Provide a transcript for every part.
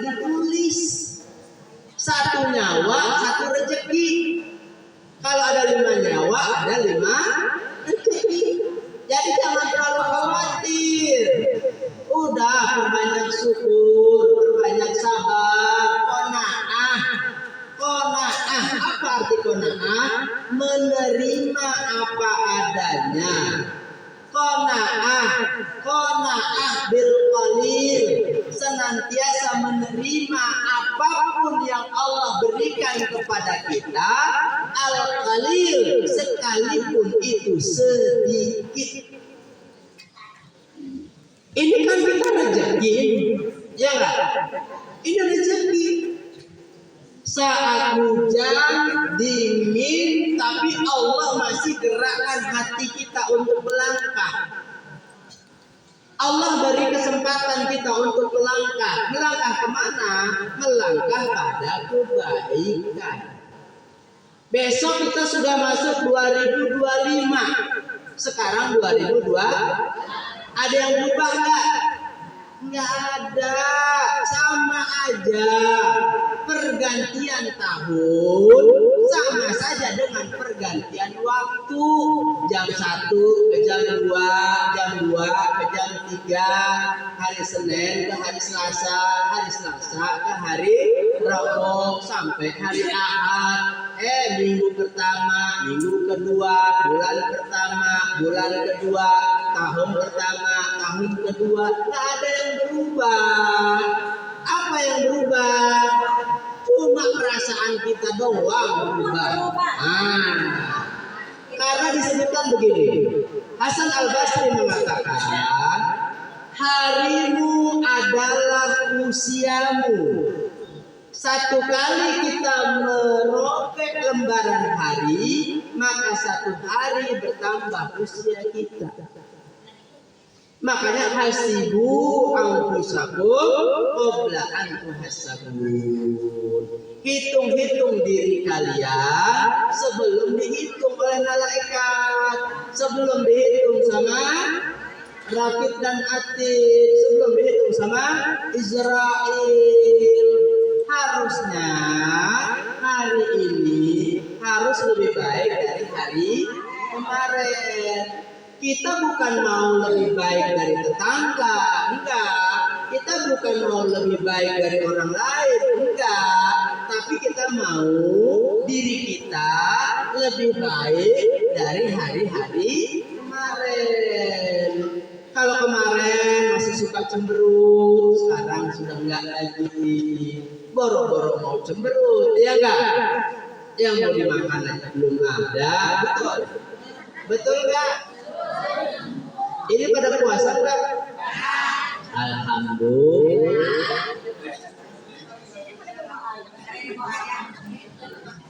ditulis. Satu nyawa, satu rezeki. Kalau ada 5 nyawa, ada 5 rezeki. Jadi jangan terlalu khawatir. Udah perbanyak syukur, perbanyak sabar, qanaah. Qanaah, apa arti qanaah? Menerima apa adanya. Qanaah bil qalil, senantiasa menerima apapun yang Allah berikan kepada kita, al qalil, sekalipun itu sedikit. Ini kan kita rezeki, ya enggak? Ini rezeki. Saat hujan dingin, tapi Allah masih gerakkan hati kita untuk melangkah. Allah beri kesempatan kita untuk melangkah. Melangkah kemana? Melangkah pada kebaikan. Besok kita sudah masuk 2025. Sekarang 2002. Ada yang berubah enggak? Enggak ada. Sama aja. Pergantian tahun sama saja dengan pergantian waktu. Jam 1 ke jam 2, jam 2 ke jam 3, hari Senin ke hari Selasa, hari Selasa ke hari Rabu sampai hari Ahad. Minggu pertama, minggu kedua, bulan pertama, bulan kedua, tahun pertama, tahun kedua, nggak ada yang berubah. Apa yang berubah? Cuma perasaan kita doang berubah. Karena disebutkan begini, Hasan Al-Basri mengatakan, harimu adalah usiamu. Satu kali kita merobek lembaran hari, maka satu hari bertambah usia kita. Makanya hasibu anfusakum qabla an tuhasabun. Hitung-hitung diri kalian sebelum dihitung oleh malaikat, sebelum dihitung sama Rakib dan Atid, sebelum dihitung sama Israel. Harusnya hari ini harus lebih baik dari hari kemarin. Kita bukan mau lebih baik dari tetangga, enggak. Kita bukan mau lebih baik dari orang lain, enggak. Tapi kita mau diri kita lebih baik dari hari-hari kemarin. Kalau kemarin masih suka cemberut, sekarang sudah enggak lagi. Boro-boro mau cemberut, ya enggak? Yang mau dimakan aja belum ada, betul? Betul enggak? Ini pada puasa enggak? Alhamdulillah.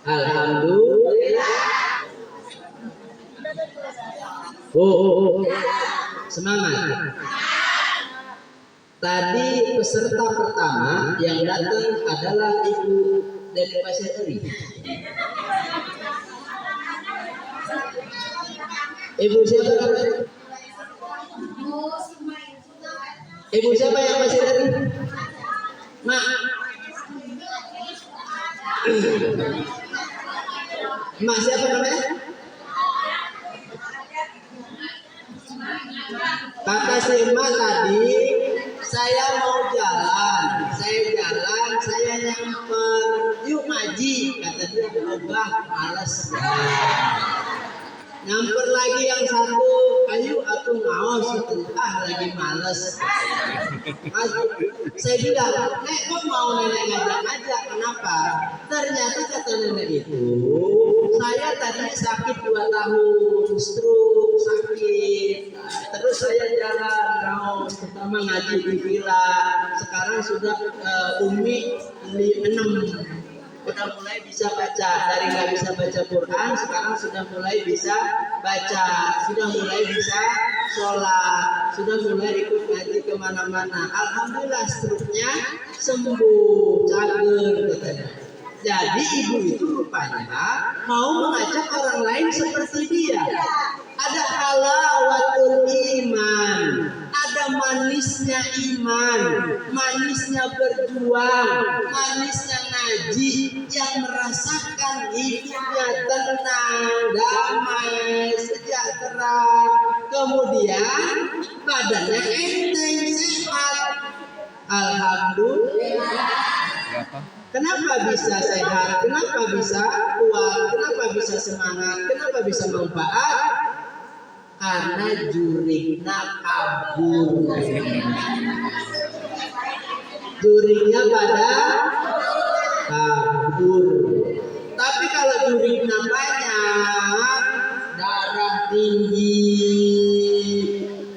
Alhamdulillah. Semangat. Tadi peserta pertama yang datang adalah Ibu dari Pasir Eri. Ibu siapa namanya? Ibu siapa yang Pasir Eri? Mak. Mak siapa namanya? Kata si Mak tadi, saya mau jalan, saya nyamper, yuk maji, kata dia, ubah males. Nyamper lagi yang satu, ayo aku ngaos, lagi males. Saya bilang, nek kok mau nenek ngajak-ngajak, kenapa? Ternyata kata nenek itu, saya tadi sakit 2 tahun, stroke, sakit. Terus saya jalan, ngaos, pertama ngaji di villa. Sekarang sudah Umi 6. Udah mulai bisa baca, dari nggak bisa baca Quran sekarang sudah mulai bisa baca, sudah mulai bisa sholat, sudah mulai ikut ngaji kemana-mana. Alhamdulillah struknya sembuh, cager katanya. Jadi ibu itu rupanya mau mengajak orang lain seperti dia. Ada halawatul iman, ada manisnya iman, manisnya berjuang, manisnya ngaji, yang merasakan hidupnya tenang, damai, sejahtera, kemudian badannya enteng, sehat. Alhamdulillah. Kenapa bisa sehat? Kenapa bisa kuat? Kenapa bisa semangat? Kenapa bisa manfaat? Karena jurigna kabur. Jurignya pada kabur. Tapi kalau jurigna banyak, darah tinggi,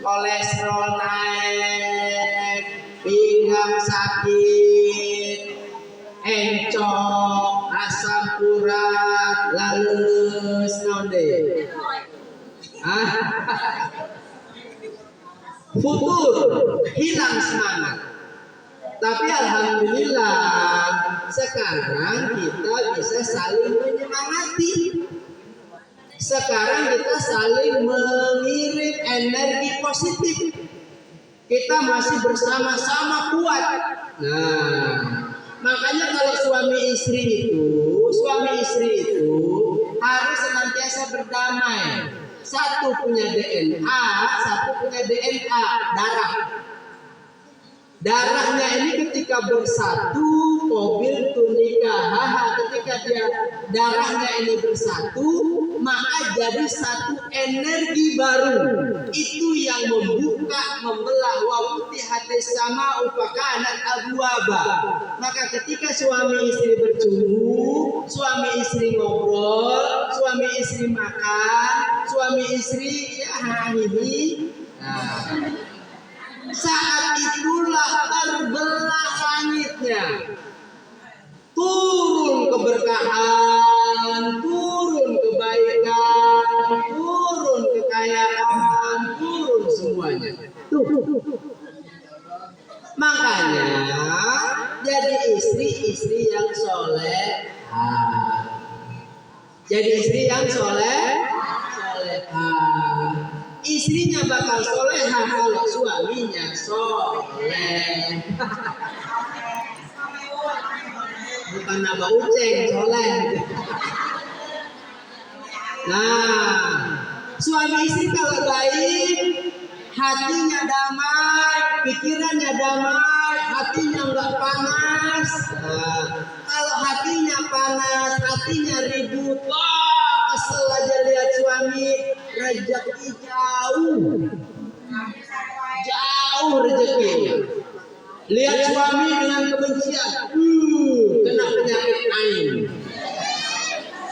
kolesterol naik, pinggang sakit, encok, asam urat, lales, nonde. Futur, hilang semangat. Tapi alhamdulillah sekarang kita bisa saling menyemangati. Sekarang kita saling mengirim energi positif. Kita masih bersama-sama kuat. Nah, makanya kalau suami istri itu harus senantiasa berdamai. Satu punya DNA, satu punya DNA, darah. Darahnya ini ketika bersatu, mobil tunikah, ketika dia darahnya ini bersatu, maka jadi satu energi baru. Itu yang membuka, membelah wabti hati sama upakanat abwaba. Maka ketika suami istri bercumbu, suami istri ngobrol, suami istri makan, suami istri ya ini. Nah, saat itulah terbelah langitnya, turun keberkahan, turun kebaikan, turun kekayaan, turun semuanya. Makanya jadi istri yang soleh, jadi istri yang soleh. Istrinya bakal solehah kalau suaminya soleh. Bukan nambah uceng, soleh. Nah, suami istri kalau baik, hatinya damai, pikirannya damai, hatinya enggak panas. Nah, kalau hatinya panas, hatinya ribut, wah, kesel aja lihat suami. Rezeki jauh rezekinya. Lihat suami dengan kebencian, kena penyakit ain.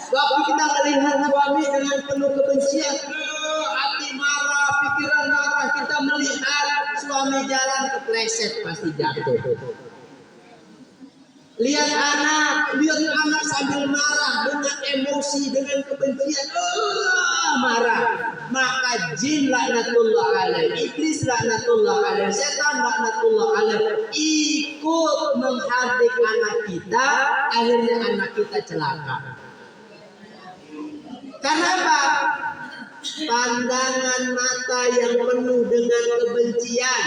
Waktu kita melihat suami dengan penuh kebencian, hati marah, pikiran marah, kita melihat suami jalan kepleset pasti jatuh. Lihat anak sambil marah dengan emosi, dengan kebencian, marah. Maka jin laknatullah alaih, iblis laknatullah alaih, setan laknatullah alaih ikut menghardik anak kita, akhirnya anak kita celaka. Kenapa? Pandangan mata yang penuh dengan kebencian.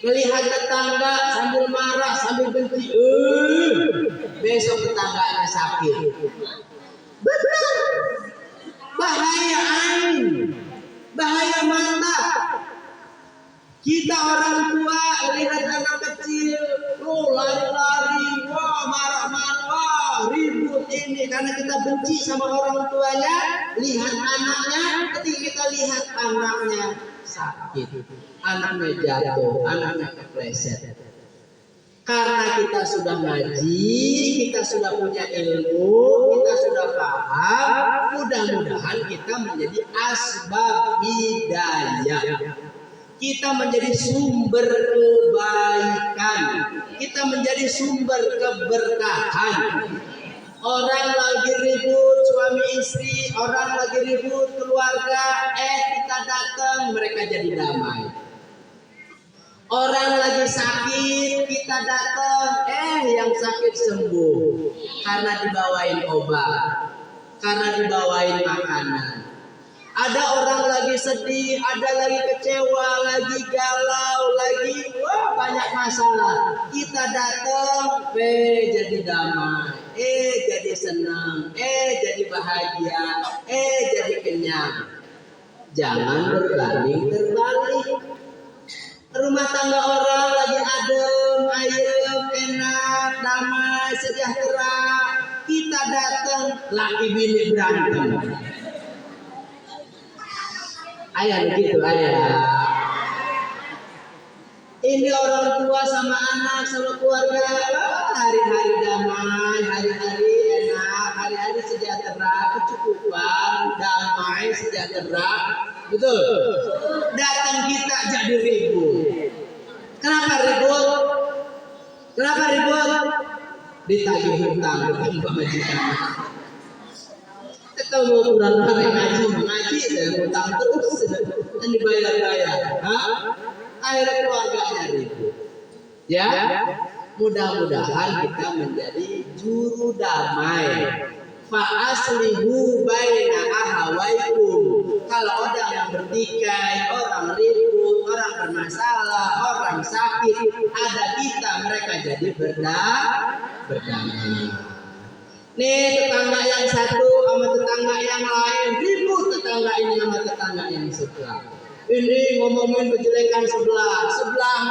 Melihat tetangga sambil marah, sambil benci, besok tetangganya sakit. Benar. Bahaya ain, bahaya mata. Kita orang tua lihat anak kecil, lari-lari, marah-marah, ribut ini karena kita benci sama orang tuanya. Lihat anaknya, ketika kita lihat anaknya sakit, anaknya jatuh, anaknya kepleset. Karena kita sudah ngaji, kita sudah punya ilmu, kita sudah paham, mudah-mudahan kita menjadi asbab hidayah. Kita menjadi sumber kebaikan, kita menjadi sumber keberkahan. Orang lagi ribut suami istri, orang lagi ribut keluarga, kita datang, mereka jadi damai. Orang lagi sakit, kita datang, yang sakit sembuh karena dibawain obat, karena dibawain makanan. Ada orang lagi sedih, ada lagi kecewa, lagi galau, lagi wah banyak masalah. Kita datang, jadi damai, jadi senang, jadi bahagia, jadi kenyang. Jangan berbanding terbalik. Rumah tangga orang lagi adem, ayem, enak, damai, sejahtera. Kita datang, laki bini berantem. Ayah begitu ayah. Ini orang tua sama anak sama keluarga, hari-hari damai, hari-hari enak, hari-hari sejahtera, kecukupan, damai, sejahtera, betul. Datang kita jadi ribut. Kenapa ribut? Kenapa ribut? Ditagih hutang depan pemajikan. Kita mau kurang ngaji dan hutang terus dan dibayar-bayar. Akhirnya keluarganya ribut. Ya, mudah-mudahan kita menjadi juru damai. Fa'aslihu baina ahawaikum. Kalau orang yang bertikai, orang ribut, orang bermasalah, orang sakit, ada kita mereka jadi berdamai. Nih tetangga yang satu sama tetangga yang lain ribut, tetangga ini sama tetangga yang sebelah. Ini ngomongin kejelekan sebelah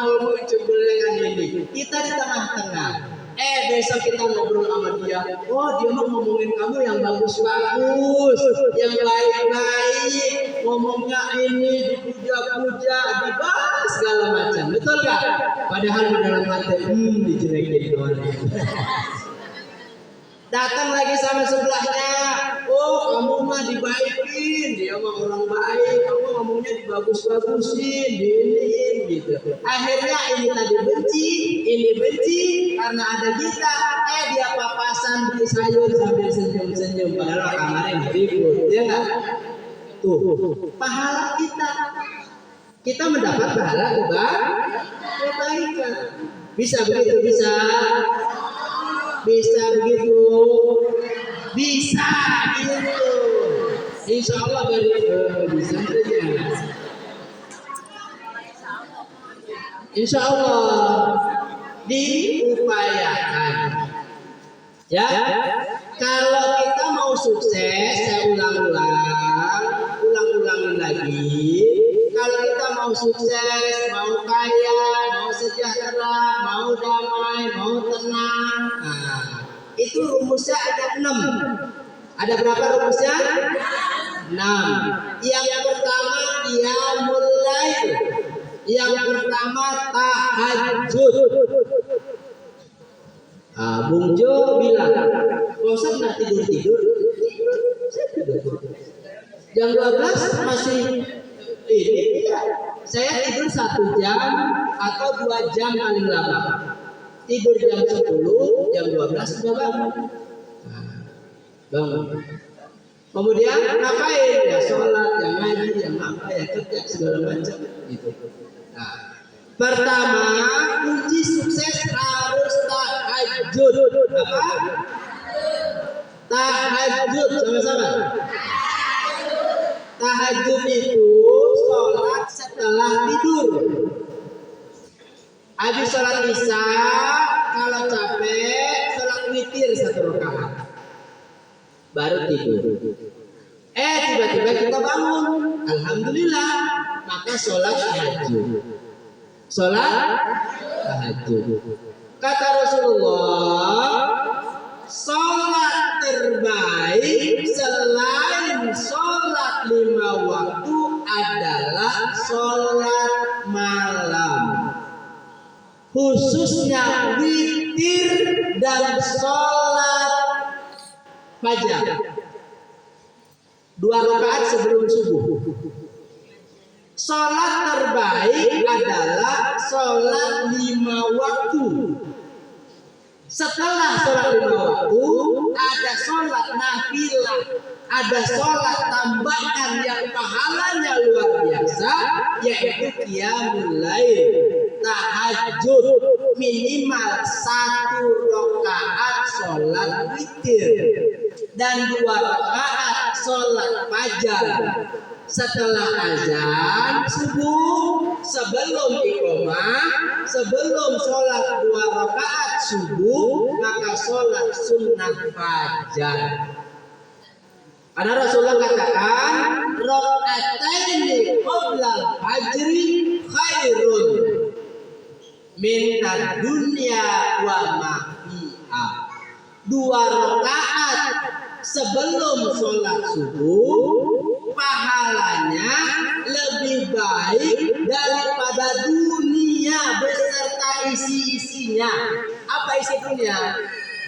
ngomongin kejelekan ini. Kita di tengah-tengah. Besok kita ngobrol sama dia. Oh dia mau ngomongin kamu yang bagus-bagus, yang baik-baik, ngomongnya ini dipuja-puja, dibahas segala macam. Betul gak? Padahal di dalam hati dijelekin doang. Datang lagi sama sebelahnya, oh kamu mah dibaikin, dia mah orang baik, kamu ngomongnya dibagus-bagusin, diiniin gitu. Akhirnya ini tadi benci, ini benci karena ada kita. Dia papasan beli sayur sambil senyum-senyum, padahal kamarnya ribut, ya nggak? Tuh, pahala kita mendapat pahala kebaikan. Bisa begitu, bisa begitu, bisa gitu. Insya Allah bisa saja. Insya Allah diupayakan. Ya, kalau kita mau sukses, saya ulangin lagi. Kalau kita mau sukses, mau kaya, mau sejahtera, mau damai, mau tenang, itu rumusnya ada 6. Ada berapa rumusnya? 6. Yang pertama qiyamul lail. Yang pertama tahajud. Bung Jo bilang, bosan nggak tidur? Saya tidur. Jam 12 masih ini. Saya tidur 1 jam atau 2 jam paling lama. Tidur jam 10, jam 12 sudah bangun. Kemudian ngapain? Ya sholat, ya ngaji, ya apa, ya kerja segala macam gitu. Pertama, kunci sukses harus tahajud. Apa? Tahajud sama-sama. Tahajud itu sholat setelah tidur. Habis sholat isya, kalau capek, sholat witir 1 rakaat, baru tidur. Tiba-tiba kita bangun, alhamdulillah, maka sholat tahajud. Kata Rasulullah, sholat terbaik selain sholat 5 waktu adalah sholat malam, khususnya witir dan sholat fajar 2 rakaat sebelum subuh. Sholat terbaik adalah sholat 5 waktu. Setelah sholat 5 waktu, ada sholat nafilah, ada sholat tambahan yang pahalanya luar biasa, yaitu qiyamul lail, tahajud, minimal 1 rakaat sholat witir dan 2 rakaat sholat fajar. setelah azan subuh, sebelum iqamah, sebelum sholat 2 rakaat subuh, maka sholat sunnah fajar. Karena Rasulullah katakan, rakaataini qabla fajri khairun min dunya wa ma fiha. 2 rakaat sebelum sholat subuh pahalanya lebih baik daripada dunia beserta isi-isinya. Apa isi dunia?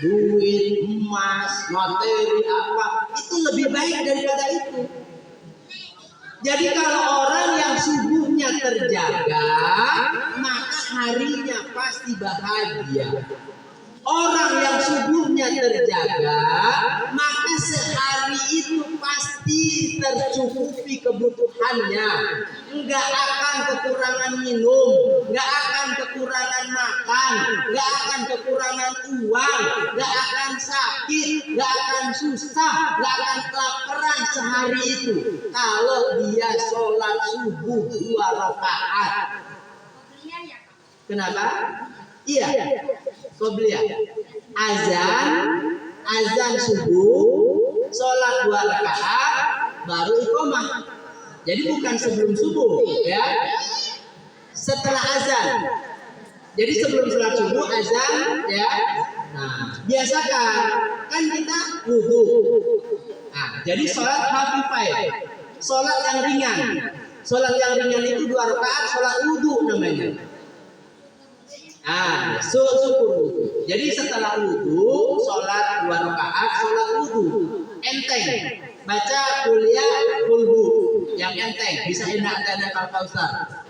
Duit, emas, materi apa, itu lebih baik daripada itu. Jadi kalau orang yang subuhnya terjaga, maka harinya pasti bahagia. Orang yang subuhnya terjaga, maka sehari itu pasti tercukupi kebutuhannya. Enggak akan kekurangan minum, enggak akan kekurangan makan, enggak akan kekurangan uang, enggak akan sakit, enggak akan susah, enggak akan kelaparan sehari itu. Kalau dia sholat subuh 2 rakaat. Kenapa? Iya. Qobliyah. Azan subuh, sholat 2 rakaat, baru iqamah. Jadi bukan sebelum subuh, ya. Setelah azan. Jadi sebelum sholat subuh azan, ya. Nah, biasakan kan kita wudu. Nah, jadi sholat khafifah, sholat yang ringan. Sholat yang ringan itu 2 rakaat, sholat wudu namanya. Syukur wudu. Jadi setelah wudu, sholat 2 rakaat, sholat wudu. Enteng. Baca kuliah kulhu yang enteng, bisa enak dan Al-Kausar.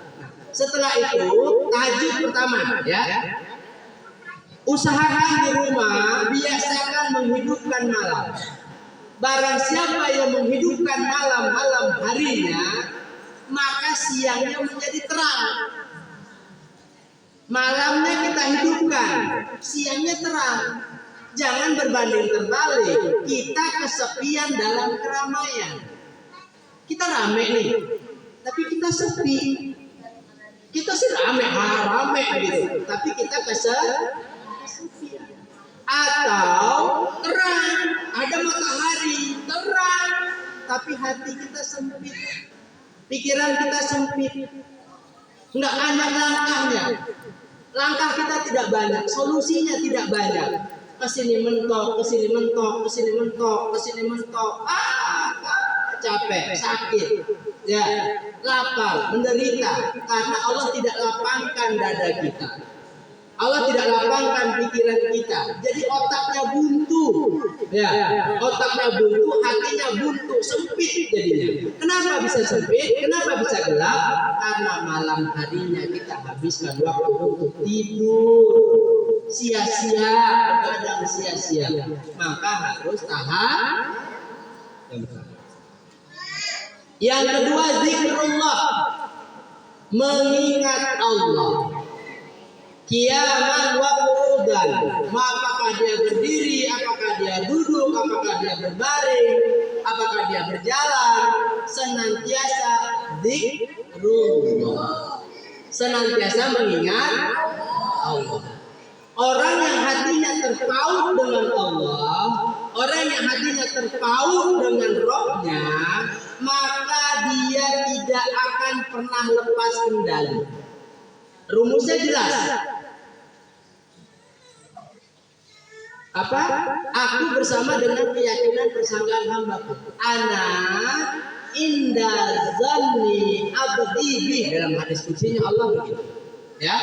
Setelah itu, tahajud pertama, ya. Usahakan di rumah, biasakan menghidupkan malam. Barang siapa yang menghidupkan malam harinya, maka siangnya menjadi terang. Malamnya kita hidupkan, siangnya terang. Jangan berbanding terbalik. Kita kesepian dalam keramaian. Kita rame nih, tapi kita sepi. Kita sih rame gitu, tapi kita kesepian. Atau terang, ada matahari, terang, tapi hati kita sempit, pikiran kita sempit. Enggak banyak langkahnya. Langkah kita tidak banyak, solusinya tidak banyak. Kesini mentok, kesini mentok, kesini mentok, kesini mentok. Capek, sakit, ya, lapar, menderita. Karena Allah tidak lapangkan dada kita. Allah tidak lapangkan pikiran kita. Jadi otaknya buntu, ya, otaknya buntu, hatinya buntu, sempit jadinya. Kenapa bisa sempit? Kenapa bisa gelap? Karena malam harinya kita habiskan waktu untuk tidur, sia-sia, kadang sia-sia. Maka harus tahan. Yang kedua, zikrullah, mengingat Allah. Kiaman wa qu'udan, apakah dia berdiri, apakah dia duduk, apakah dia berbaring, apakah dia berjalan, senantiasa zikrullah, senantiasa mengingat Allah. Orang yang hatinya terpaut dengan Allah, orang yang hatinya terpaut dengan Rohnya, maka dia tidak akan pernah lepas kendali. Rumusnya jelas. Apa? Aku bersama dengan keyakinan persangkaan hambaku. Ana inda zanni abdi bi, dalam hadis kutsinya Allah begitu. Ya.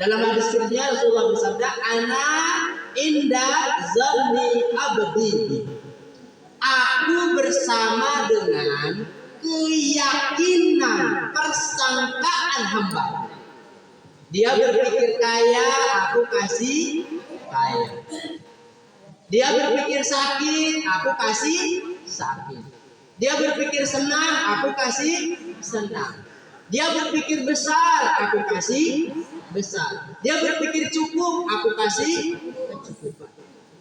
Dalam hadis kutsinya Rasulullah bersabda, ana inda zanni abdi bi. Aku bersama dengan keyakinan persangkaan hamba. Dia berpikir kaya, aku kasih kaya. Dia berpikir sakit, aku kasih sakit. Dia berpikir senang, aku kasih senang. Dia berpikir besar, aku kasih besar. Dia berpikir cukup, aku kasih kecukupan.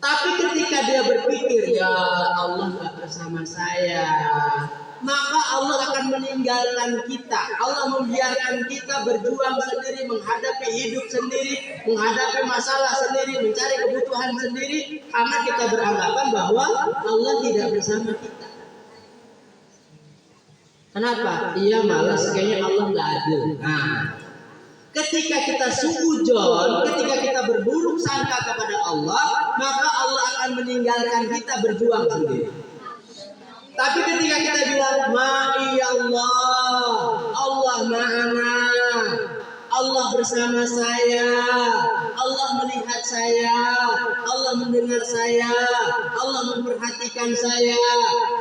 Tapi ketika dia berpikir, ya Allah gak bersama saya, maka Allah akan meninggalkan kita. Allah membiarkan kita berjuang sendiri, menghadapi hidup sendiri, menghadapi masalah sendiri, mencari kebutuhan sendiri, karena kita beranggapan bahwa Allah tidak bersama kita. Kenapa? Iya, malas, kayaknya Allah nggak adil. Nah, ketika kita suudzon, ketika kita berburuk sangka kepada Allah, maka Allah akan meninggalkan kita berjuang sendiri. Tapi ketika kita bilang, ma'i Allah, Allah ma'ana, Allah bersama saya, Allah melihat saya, Allah mendengar saya, Allah memperhatikan saya,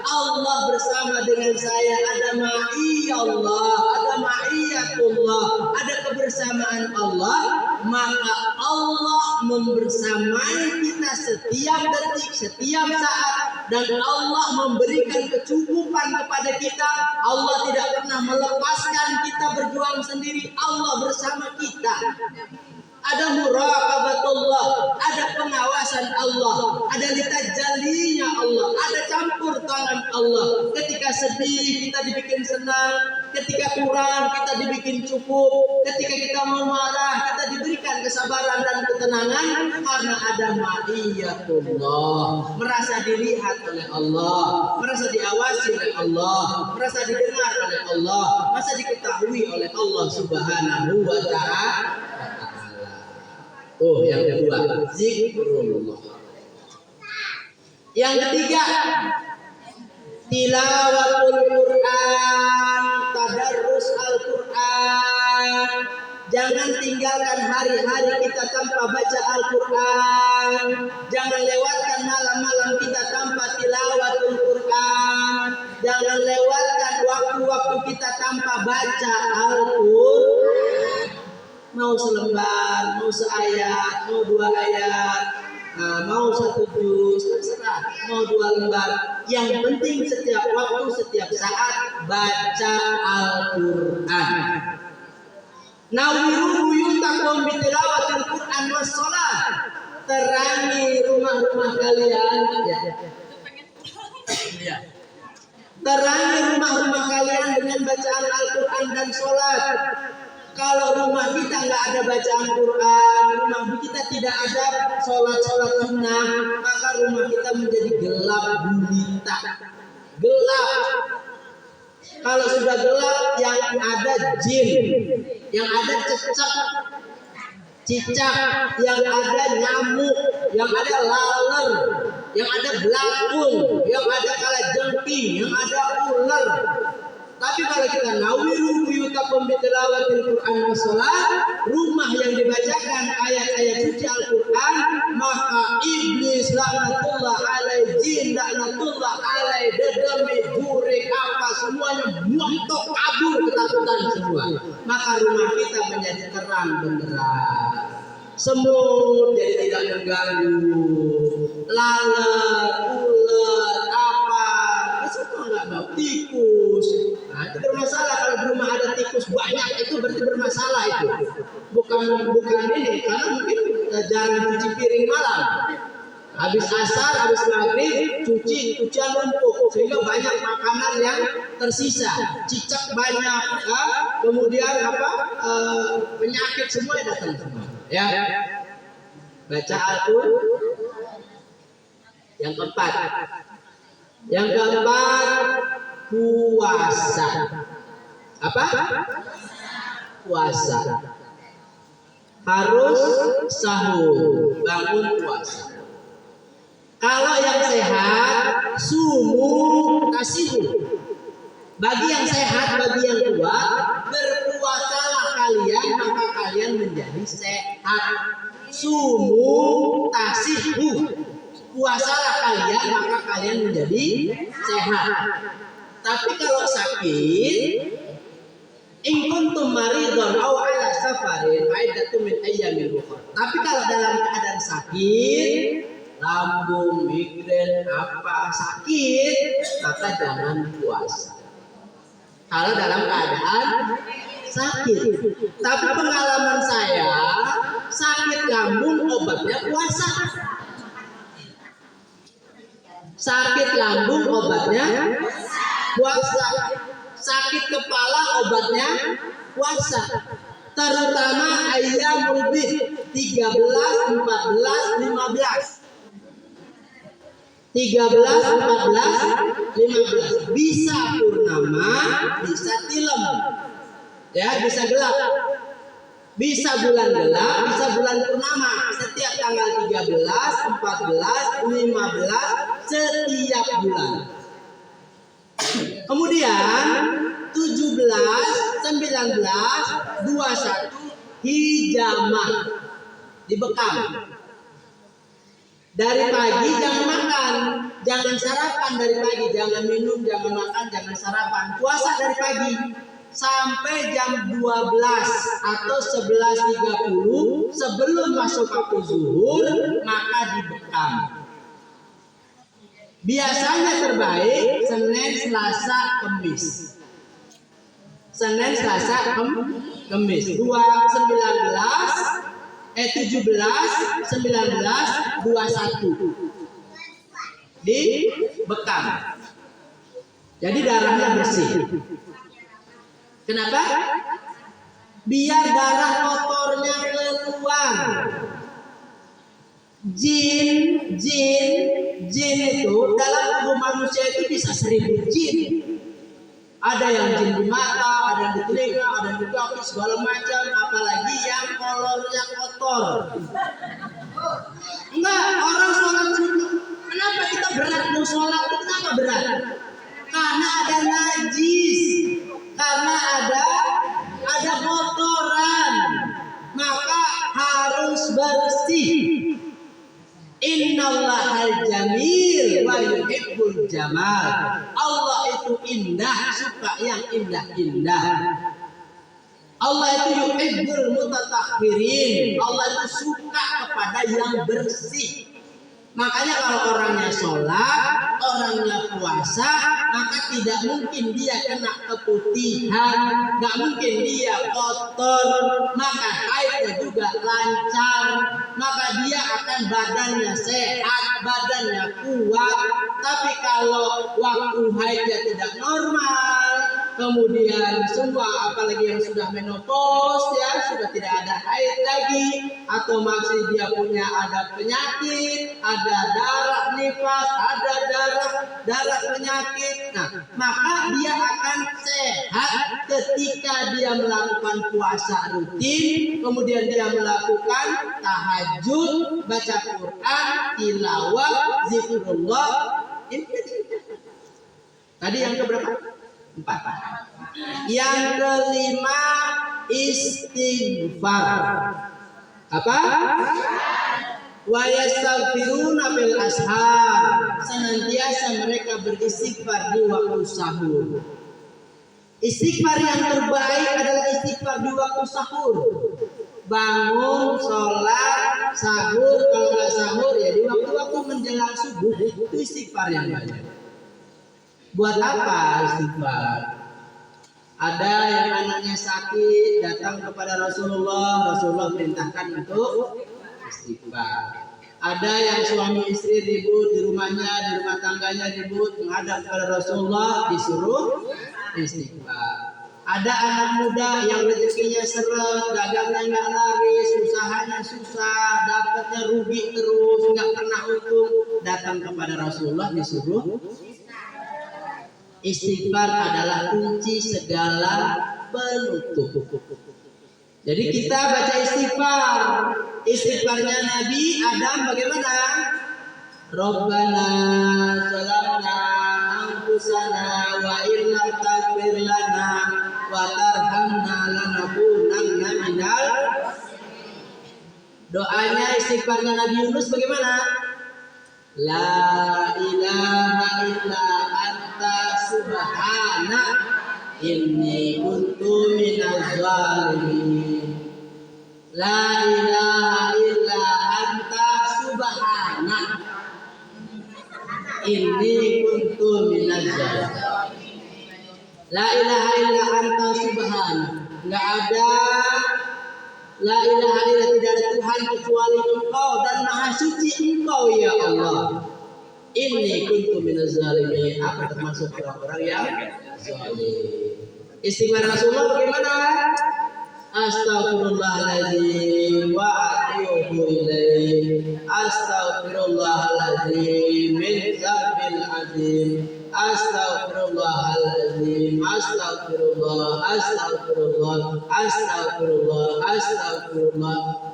Allah bersama dengan saya, ada ma'i Allah, ada ma'iyatullah, ada kebersamaan Allah, maka Allah membersamai kita setiap detik, setiap saat, dan Allah memberikan kecukupan kepada kita. Allah tidak pernah melepaskan kita berjuang sendiri. Allah bersama kita. Ada muraqabatullah, ada pengawasan Allah, ada litajalinya Allah, ada campur tangan Allah. Ketika sedih kita dibikin senang, ketika kurang kita dibikin cukup, ketika kita mau marah kita diberikan kesabaran dan ketenangan, karena ada ma'iyatullah, merasa dilihat oleh Allah, merasa diawasi oleh Allah, merasa didengar oleh Allah, merasa diketahui oleh Allah Subhanahu wa ta'ala. Oh, yang kedua, zikrullah. Yang ketiga, tilawatul Quran, tadarrus Al-Quran. Jangan tinggalkan hari-hari kita tanpa baca Al-Quran. Jangan lewatkan malam-malam kita tanpa tilawatul Quran. Jangan lewatkan waktu-waktu kita tanpa baca Al-Quran. Mau selembar, mau seayat, mau 2 ayat, mau 1 juz, terserah, mau 2 lembar. Yang penting setiap waktu, setiap saat baca Al-Quran. Nawiru buyutakum bitilawatil Quran was shalah. Terangi rumah-rumah kalian. Ya. Terangi rumah-rumah kalian dengan bacaan Al-Quran dan sholat. Kalau rumah kita nggak ada bacaan Quran, rumah kita tidak ada sholat-sholat sunnah, maka rumah kita menjadi gelap gulita. Gelap. Kalau sudah gelap, yang ada jin, yang ada cicak, yang ada nyamuk, yang ada laler, yang ada belakung, yang ada kalajengking, yang ada ular. Tapi kalau kita nawiru buyutakum bitilawatil Quran was shalah, rumah yang dibacakan ayat-ayat suci Al-Quran, maka iblis laknatullah alaihi, jin laknatullah alaihi, dedemi, jurik, apa semuanya montok kabur ketakutan semua. Maka rumah kita menjadi terang benderang. Semut jadi tidak mengganggu, lalat, ular, apa, semua nggak mau, tikus. Nah, itu bermasalah. Kalau di rumah ada tikus banyak, itu berarti bermasalah itu. Bukan ini, karena mungkin jarang cuci piring malam. Habis asar, habis maghrib, cucian numpuk, sehingga banyak makanan yang tersisa, cicak banyak, kemudian penyakit semua datang semua. Ya, baca Al-Quran. Yang keempat, puasa. Apa? Puasa. Harus sahur, bangun puasa. Kalau yang sehat, sumu tasihu. Bagi yang sehat, bagi yang kuat, berpuasalah kalian, maka kalian menjadi sehat. Sumu tasihu. Puasalah kalian, maka kalian menjadi sehat. Tapi kalau sakit, in kuntum maridun aw ala safarin fa'iddatun min ayyamin ukhra. Tapi kalau dalam keadaan sakit, lambung, migrain, apa sakit, maka jangan puasa. Kalau dalam keadaan sakit. Tapi pengalaman saya, sakit lambung obatnya puasa. Sakit lambung obatnya puasa. Sakit kepala obatnya puasa. Terutama ayyamul bid 13, 14, 15. 13, 14, 15. Bisa purnama, bisa tilem. Ya, bisa gelap. Bisa bulan gelap, bisa bulan purnama. Setiap tanggal 13, 14, 15 setiap bulan. Kemudian 17, 19, 21 hijamah dibekam. Dari pagi jangan makan, jangan sarapan dari pagi, jangan minum, jangan makan, jangan sarapan. Puasa dari pagi sampai jam 12 atau 11.30 sebelum masuk waktu zuhur, maka dibekam. Biasanya terbaik Senin, Selasa, Kamis. Senin, Selasa, Kamis. 17, 19, 21 dibekam. Jadi darahnya bersih. Kenapa? Biar darah kotornya keluar. Jin itu dalam tubuh manusia itu bisa 1000 jin. Ada yang jin di mata, ada yang di telinga, ada yang di kaki, segala macam. Apalagi yang kolornya kotor. Enggak, orang sholat sunnah. Kenapa kita berat mau sholat? Kenapa berat? Karena ada najis, karena ada kotoran, maka harus bersih. Innallahal jamil wa yuhibbul jamal. Allah itu indah, suka yang indah-indah. Allah itu yuhibbul mutatahhirin. Allah itu suka kepada yang bersih. Makanya kalau orangnya sholat, orangnya puasa, maka tidak mungkin dia kena keputihan, nggak mungkin dia kotor, maka haidnya juga lancar, maka dia akan badannya sehat, badannya kuat. Tapi kalau waktu haidnya tidak normal, kemudian semua apalagi yang sudah menopause ya, sudah tidak ada haid lagi, atau masih dia punya ada penyakit, ada darah nifas, ada darah penyakit. Nah, maka dia akan sehat ketika dia melakukan puasa rutin, kemudian dia melakukan tahajud, baca Quran, tilawah, zikrullah. Tadi yang keberapa? 4. Yang kelima istighfar. Apa? Wa yastaghfiruna bil ashar. Senantiasa mereka beristighfar di waktu sahur. Istighfar yang terbaik adalah istighfar di waktu sahur. Bangun, sholat, sahur. Kalau nggak sahur ya di waktu-waktu menjelang subuh, itu istighfar yang banyak. Buat apa istighfar? Ada yang anaknya sakit, datang kepada Rasulullah perintahkan untuk istighfar. Ada yang suami istri ribut di rumahnya, di rumah tangganya ribut, menghadap kepada Rasulullah disuruh istighfar. Ada anak muda yang rezekinya seret, dagangnya nggak laris, usahanya susah, dapatnya rugi terus, nggak pernah untung, datang kepada Rasulullah disuruh. Istighfar adalah kunci segala penutup. Jadi kita baca istighfar. Istighfarnya Nabi Adam bagaimana? Rabbana zalamna anfusana wa illam taghfir lana wa tarhamna lanakunanna minal. Doanya istighfarnya Nabi Yunus bagaimana? La ilaha illa anta subhana inni kuntu minaz zalimin. La ilaha illa anta subhana inni kuntu minaz zalimin. La ilaha illa anta subhana. Enggak ada la ilaha illa, tidak ada Tuhan kecuali Engkau dan Maha Suci Engkau ya Allah. inni kuntu minaz zalimin. Aku termasuk orang-orang yang zalim. Istighfar Rasulullah bagaimana? Astaghfirullahaladzim wa atubu ilaih. Astaghfirullahaladzim min dzambil azim. Astaghfirullahaladzim. Astagfirullah.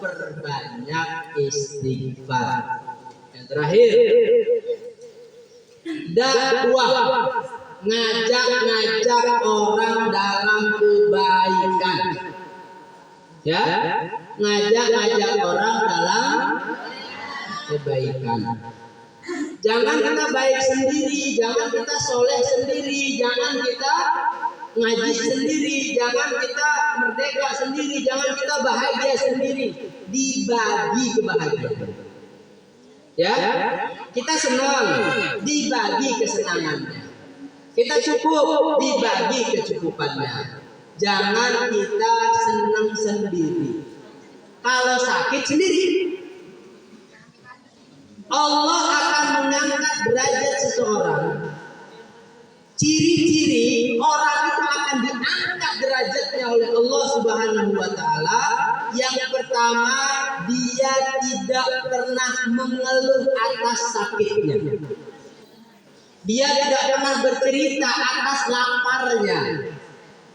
Perbanyak istighfar. Yang terakhir, dakwah, ngajak orang dalam kebaikan. Ya, ngajak orang dalam kebaikan. Jangan kita baik sendiri, jangan kita soleh sendiri, jangan kita ngaji sendiri, jangan kita merdeka sendiri, jangan kita bahagia sendiri. Dibagi kebahagiaan. Ya, kita senang, dibagi kesenangannya. Kita cukup, dibagi kecukupannya. Jangan kita senang sendiri. Kalau sakit sendiri, Allah akan mengangkat derajat seseorang. Ciri-ciri orang itu akan diangkat derajatnya oleh Allah Subhanahu wa taala. Yang pertama, dia tidak pernah mengeluh atas sakitnya. Dia tidak pernah bercerita atas laparnya.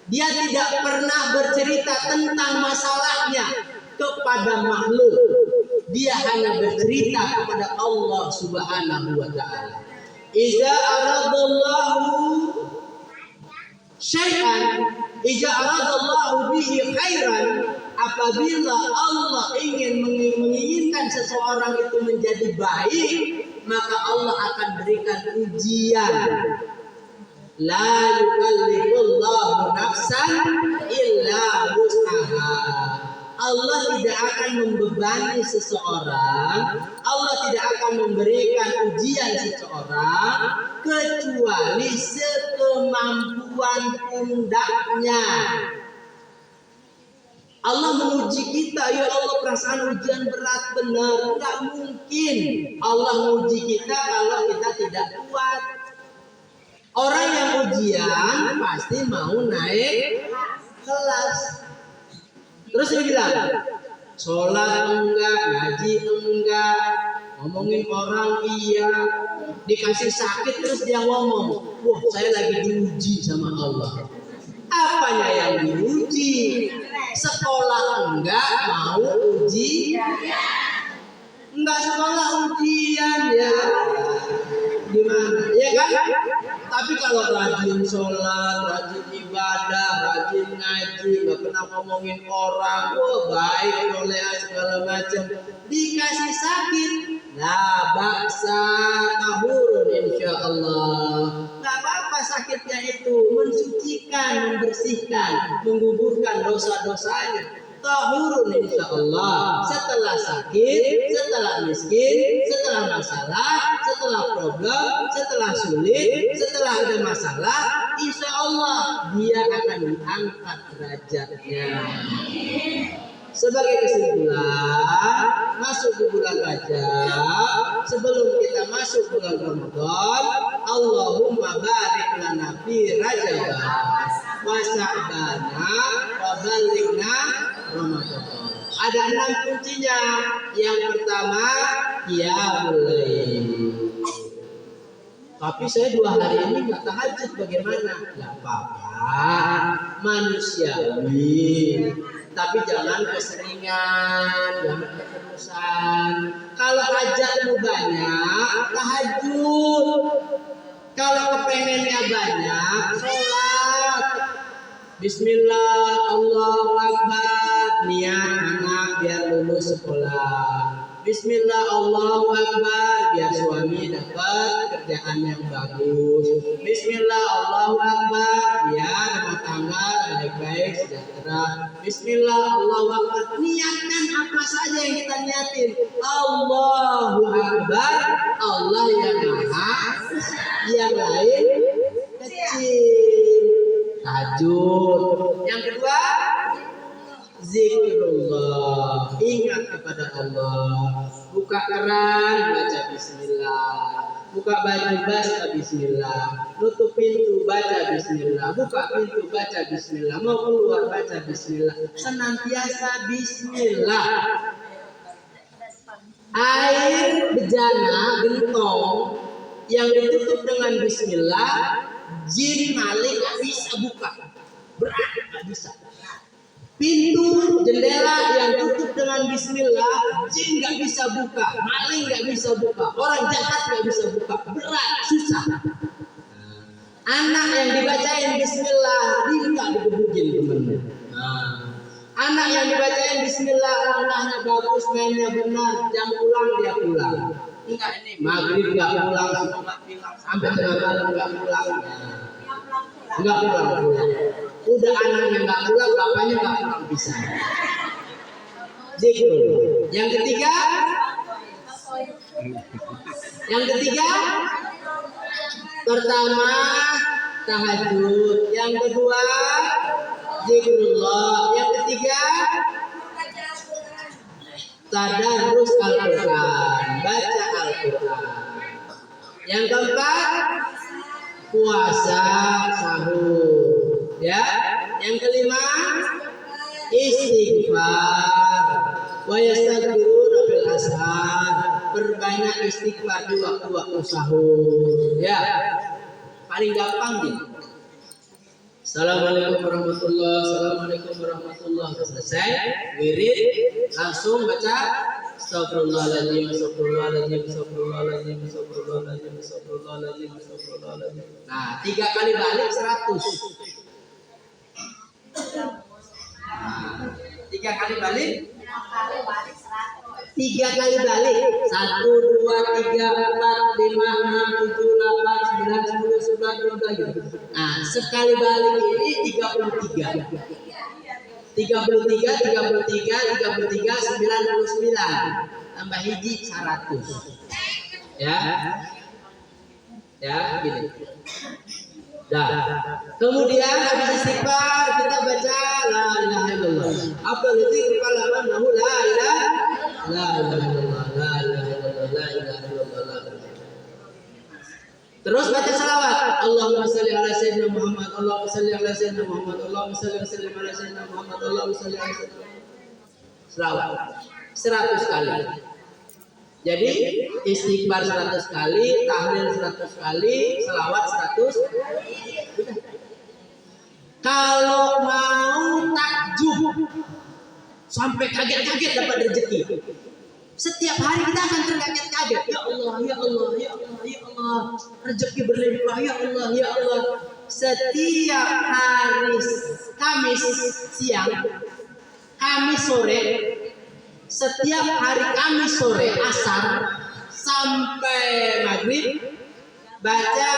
Dia tidak pernah bercerita tentang masalahnya kepada makhluk. Dia hanya bercerita kepada Allah Subhanahu wa taala. Iza aradallahu syai'an, iza aradallahu bihi khairan, apabila Allah ingin menginginkan seseorang itu menjadi baik, maka Allah akan berikan ujian. La yukallifullahu nafsan illa wus'aha. Allah tidak akan membebani seseorang, Allah tidak akan memberikan ujian seseorang kecuali sekemampuan pundaknya. Allah menguji kita, ya Allah perasaan ujian berat benar, enggak mungkin Allah menguji kita kalau kita tidak kuat. Orang yang ujian pasti mau naik kelas. Terus dia bilang, sholat enggak, ngaji enggak, ngomongin orang iya, dikasih sakit terus dia ngomong, wah saya lagi diuji sama Allah. Apanya yang diuji? Sekolah enggak mau uji, enggak sekolah ujian ya. Gimana? Ya kan? Tapi kalau rajin sholat, rajin ibadah, rajin ngaji, nggak pernah ngomongin orang, wah baik, oleh segala macam, dikasih sakit, la baksa tahurun insya Allah. Nggak apa-apa sakitnya itu, mensucikan, membersihkan, menggugurkan dosa-dosanya. Tahurun insya Allah. Setelah sakit, setelah miskin, setelah masalah, setelah problem, setelah sulit, setelah ada masalah, insya Allah dia akan diangkat derajatnya. Sebagai kesimpulan, masuk di bulan Rajab, sebelum kita masuk bulan Ramadan, Allahumma barik lana fi Rajab wa Sya'bana wa balighna Ramadan. Ada 6 kuncinya. Yang pertama, qiyamul lail. Tapi saya 2 hari ini nggak tahajud, bagaimana? Nggak apa-apa, manusiawi. Tapi jangan keseringan, jangan keterusan. Kalau hajatmu banyak, tahajud. Kalau kepengennya banyak, sholat. Bismillah, Allahu Akbar. Niat anak biar lulus sekolah. Bismillah, Allahu Akbar, biar suami dapat kerjaan yang bagus. Bismillah, Allahu Akbar, biar rumah tangga baik-baik, sejahtera. Bismillah, Allahu Akbar. Niatkan apa saja yang kita niatin. Allahu Akbar, Allah yang maha, yang lain kecil. Tahajud. Yang kedua, zikrullah, ingat kepada Allah. Buka keran, baca bismillah. buka baju baca bismillah, nutup pintu baca bismillah, buka pintu baca bismillah, mau keluar baca bismillah, senantiasa bismillah. Air bejana gentong yang ditutup dengan bismillah, jin maling gak bisa buka, berat gak bisa. Pintu jendela yang tutup dengan bismillah, jin gak bisa buka, maling gak bisa buka, orang jahat gak bisa buka, berat, susah. Anak yang dibacain bismillah, dia gak digebukin temennya. Anak yang dibacain bismillah, anaknya bagus, mainnya benar, jam pulang dia pulang. Enggak, ini maghrib gak pulang, sampai tengah malam gak pulang. Enggak pulang. Udah anaknya nggak pulang, bapaknya nggak pulang bisa. Zikir. Yang ketiga, pertama tahajud. Yang kedua, zikrullah. Yang ketiga, tadarus Al-Quran, baca Al-Quran. Yang keempat, puasa sahur. Ya, yang kelima istighfar. Wa yastaghfiruna bil ashar. Perbanyak istighfar di waktu-waktu sahur. Ya, paling gampang gitu. Assalamualaikum warahmatullahi. Selesai wirid, langsung baca astagfirullahaladzim. Nah, 3 kali balik 100. Nah, 3 kali balik 3 kali balik 1, 2, 3, 4, 5, 6, 7, 8, 9, 10, 11, 12 gitu. Nah, sekali balik ini 33 99 tambah hiji 100. Ya gini. Dah. Kemudian habis istighfar kita baca la ilaha illallah. Apa dzikir kalau nahu la ilaha illallah. Terus baca salawat. Allahumma shalli ala sayyidina Muhammad. Allahumma shalli ala sayyidina Muhammad. Allahumma shalli ala sayyidina Muhammad. Allahumma shalli ala sayyidina Muhammad. Salawat 100 kali. Jadi istighfar 100 kali, tahlil 100 kali, selawat 100. Kalau mau takjub sampai kaget-kaget dapat rezeki. Setiap hari kita akan terkaget-kaget. Ya Allah, ya Allah, ya Allah, ya Allah. Rezeki berlimpah, ya Allah, ya Allah. Setiap hari Kamis siang, Kamis sore, setiap hari Kamis sore asar sampai maghrib baca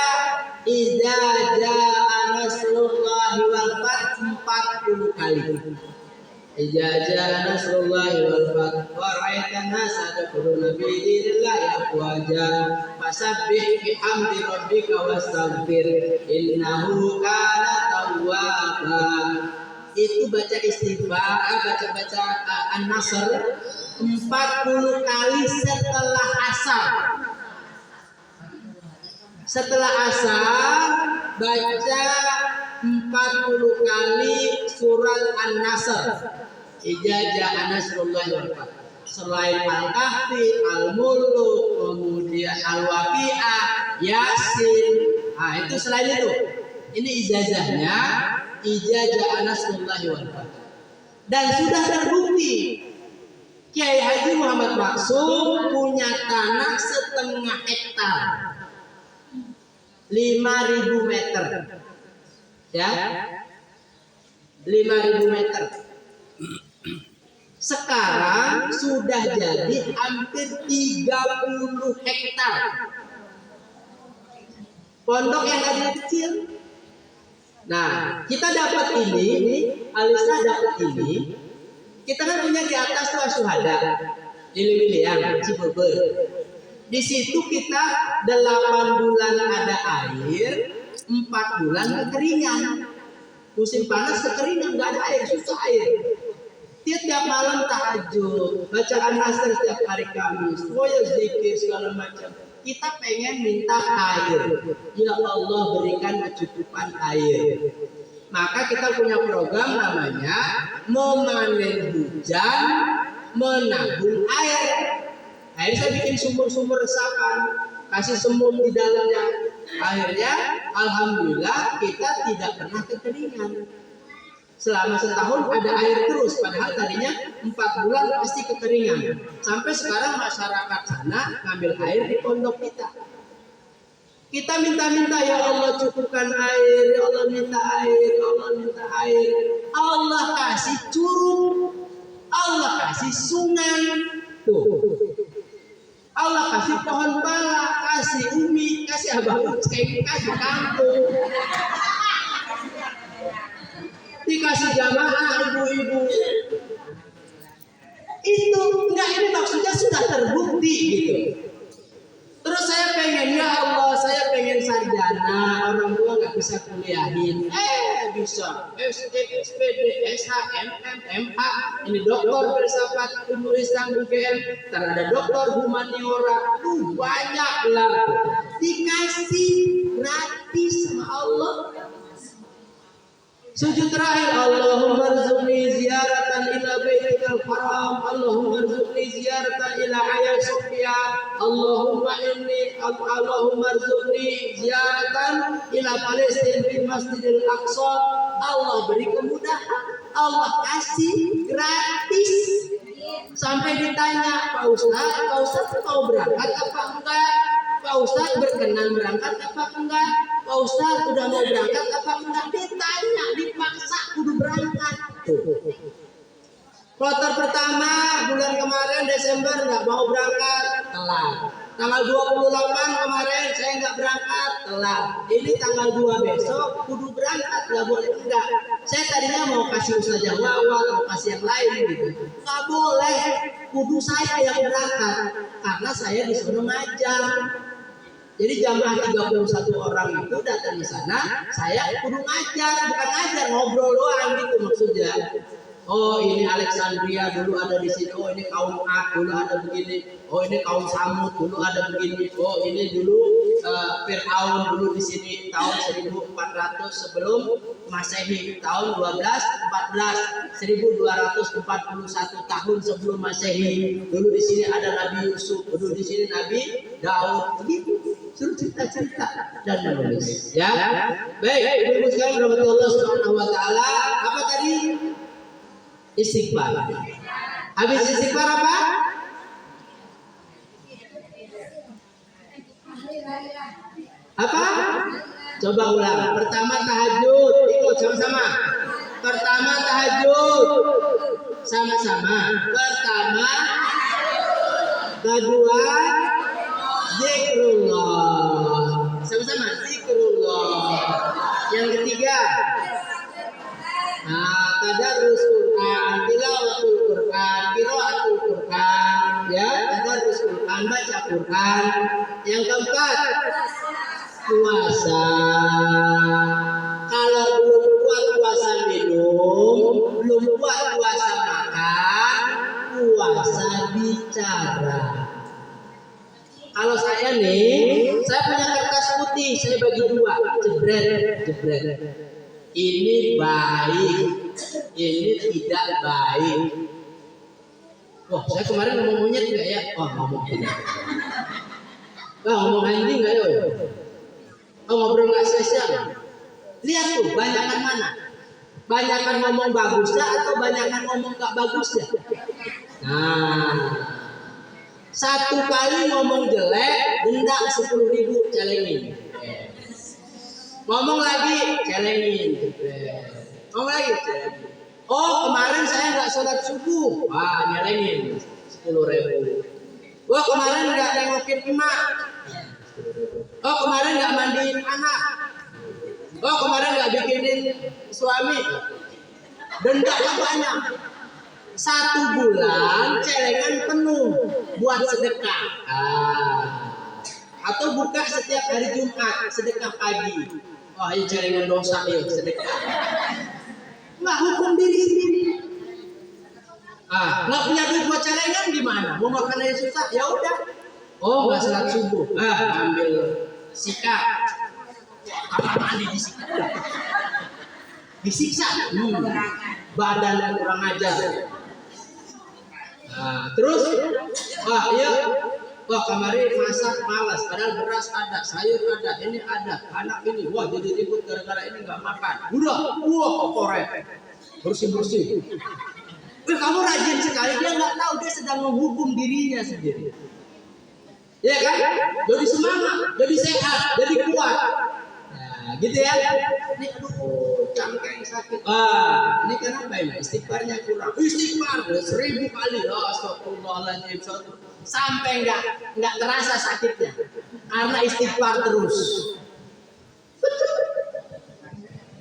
idza jaa nasrullahi wal fath 40 kali. Idza jaa nasrullahi wal fath wa ra'aitan nasa yadkhuluna fi dinillahi afwaja fasabbih bihamdi rabbika wastaghfir innahu kana tawwaba. Itu baca istighfar, baca An-Nasr 40 kali setelah asar. Setelah asar baca 40 kali surat An-Nasr. Idza jaa nasrullahi wal fath. Selain Al-Kahfi, Al-Mulk, kemudian Al-Waqiah, Yasin. Nah, itu selain itu. Ini ijazahnya. Idza jaa nasrullahi wal fath. Dan sudah terbukti Kiai Haji Muhammad Maksum punya tanah setengah hektar 5.000 meter. Ya, 5.000 meter. Sekarang sudah jadi hampir 30 hektar. Pondok yang kecil. Nah, kita dapat ini, Alisa dapat ini. Kita kan punya di atas tuh Asyuhada di Lilian, Cibubur. Di situ kita 8 bulan ada air, 4 bulan kekeringan. Musim panas kekeringan, nggak ada air, susah air. Tiap malam tahajud, bacaan Nasr setiap hari Kamis, zikir segala macam. kita pengen minta air. Ya Allah berikan kecukupan air. Maka kita punya program namanya memanen hujan, menabung air. Akhirnya saya bikin sumur-sumur resapan, kasih semut di dalamnya. Akhirnya alhamdulillah kita tidak pernah kekeringan. Selama setahun ada air terus, padahal tadinya 4 bulan pasti kekeringan. Sampai sekarang masyarakat sana ngambil air di pondok kita. Kita minta-minta, ya Allah cukupkan air, ya Allah minta air, ya Allah minta air. Allah kasih curug, Allah kasih sungai, tuh. Allah kasih pohon pala, kasih umi, kasih abang uceng, kasih kampung. Dikasih jamaah ibu-ibu. Itu enggak, ini maksudnya sudah terbukti gitu. Terus saya pengen, ya Allah saya pengen sarjana, orang tua nggak bisa kuliahin, bisa SD, SPD, SH, MM, MA, ini doktor filsafat umur Islam UGM, ada doktor humaniora, banyak lah, dikasih gratis sama Allah. Sujud terakhir, Allahumma rzuqni ziyaratan ila baitikal haram, Allahumma rzuqni ziyaratan ila Hagia Sophia, Allahumma rzuqni ziyaratan ila Palestina fi Masjidil Aqsa. Allah beri kemudahan, Allah kasih gratis. Sampai ditanya, Pak Ustaz mau berangkat apa enggak? Pak Ustaz berkenan berangkat apa enggak? Pak Ustaz udah mau berangkat apa enggak? Ditanya, dipaksa kudu berangkat. Kloter pertama bulan kemarin Desember nggak mau berangkat, telat. Tanggal 28 kemarin saya nggak berangkat, telat. Ini tanggal 2 besok kudu berangkat, nggak boleh enggak. Saya tadinya mau kasih Ustazah Wawal, mau kasih yang lain gitu. Nggak boleh, kudu saya yang berangkat karena saya disuruh ngajar. Jadi jamaah 31 orang itu datang di sana, saya kudu ngajar, bukan ngajar, ngobrol doang gitu maksudnya. Oh ini Alexandria dulu ada di sini, oh ini kaum Ad dulu ada begini, oh ini kaum Samud dulu ada begini, oh ini dulu Fir'aun dulu di sini tahun 1400 sebelum Masehi, tahun 1214, 1241 tahun sebelum Masehi. Dulu di sini ada Nabi Yusuf, dulu di sini Nabi Daud, begitu. Suruh cerita-cerita dan menulis. Ya, baik. Ibu sekalian rahmatullah Allah Subhanahu Wa Taala. Apa tadi? Istighfar. Habis istighfar apa? Apa? Coba ulang. Pertama tahajud. Ikut sama-sama. Pertama tahajud. Sama-sama. Pertama. Kedua. Zikrullah. Sama-sama. Zikrullah. Yang ketiga. Tadarrus Quran, tilawatul Quran, qiraatul Quran, ya, tadarrus Quran, baca Quran. Yang keempat, puasa. Kalau belum kuat puasa minum, belum kuat puasa makan, puasa bicara. Kalau saya nih, saya punya kertas putih, saya bagi 2, jebret. Ini baik, ini tidak baik. Wah, saya kemarin ngomong monyet nggak ya? Oh, ngomong tidak. Wah, ngomong anjing nggak ya? Oh, ngobrol nggak sia-sia. Lihat tuh, banyakan mana? Banyakan ngomong bagusnya atau banyakan ngomong nggak bagusnya? Nah, 1 kali ngomong jelek, denda 10.000, celengin. Ngomong lagi, celengin. Ngomong lagi, celengin. Oh, kemarin saya nggak sholat subuh. Wah, nyelengin 10.000. Wah, kemarin nggak nengokin emak. Oh, kemarin nggak mandiin anak. Oh, kemarin nggak bikinin suami. Dendanya banyak. 1 bulan celengan penuh buat sedekah. Atau buka setiap hari Jumat sedekah pagi. Oh, ini celengan dosa ya sedekah. Nggak hukum diri sendiri. Nggak punya duit buat celengan gimana? Mau makan aja susah, ya udah. Oh, nggak salat subuh. Ambil sikat. Kamar mandi disiksa. Disiksa. Badan yang kurang ajar. Nah, terus, iya. Wah, kemarin masak malas, padahal beras ada, sayur ada, ini ada, anak ini, wah jadi ribut gara-gara ini nggak makan. Udah, korek, bersih. Kamu rajin sekali, dia nggak tahu dia sedang menghukum dirinya sendiri. Ya kan? Jadi semangat, jadi sehat, jadi kuat. Nah, gitu ya. Ini cangkeng sakit. Ini kenapa ini? Istighfarnya kurang. Istighfar 1000 kali. Astagfirullahaladzim. Sampai nggak terasa sakitnya karena istighfar terus. Betul.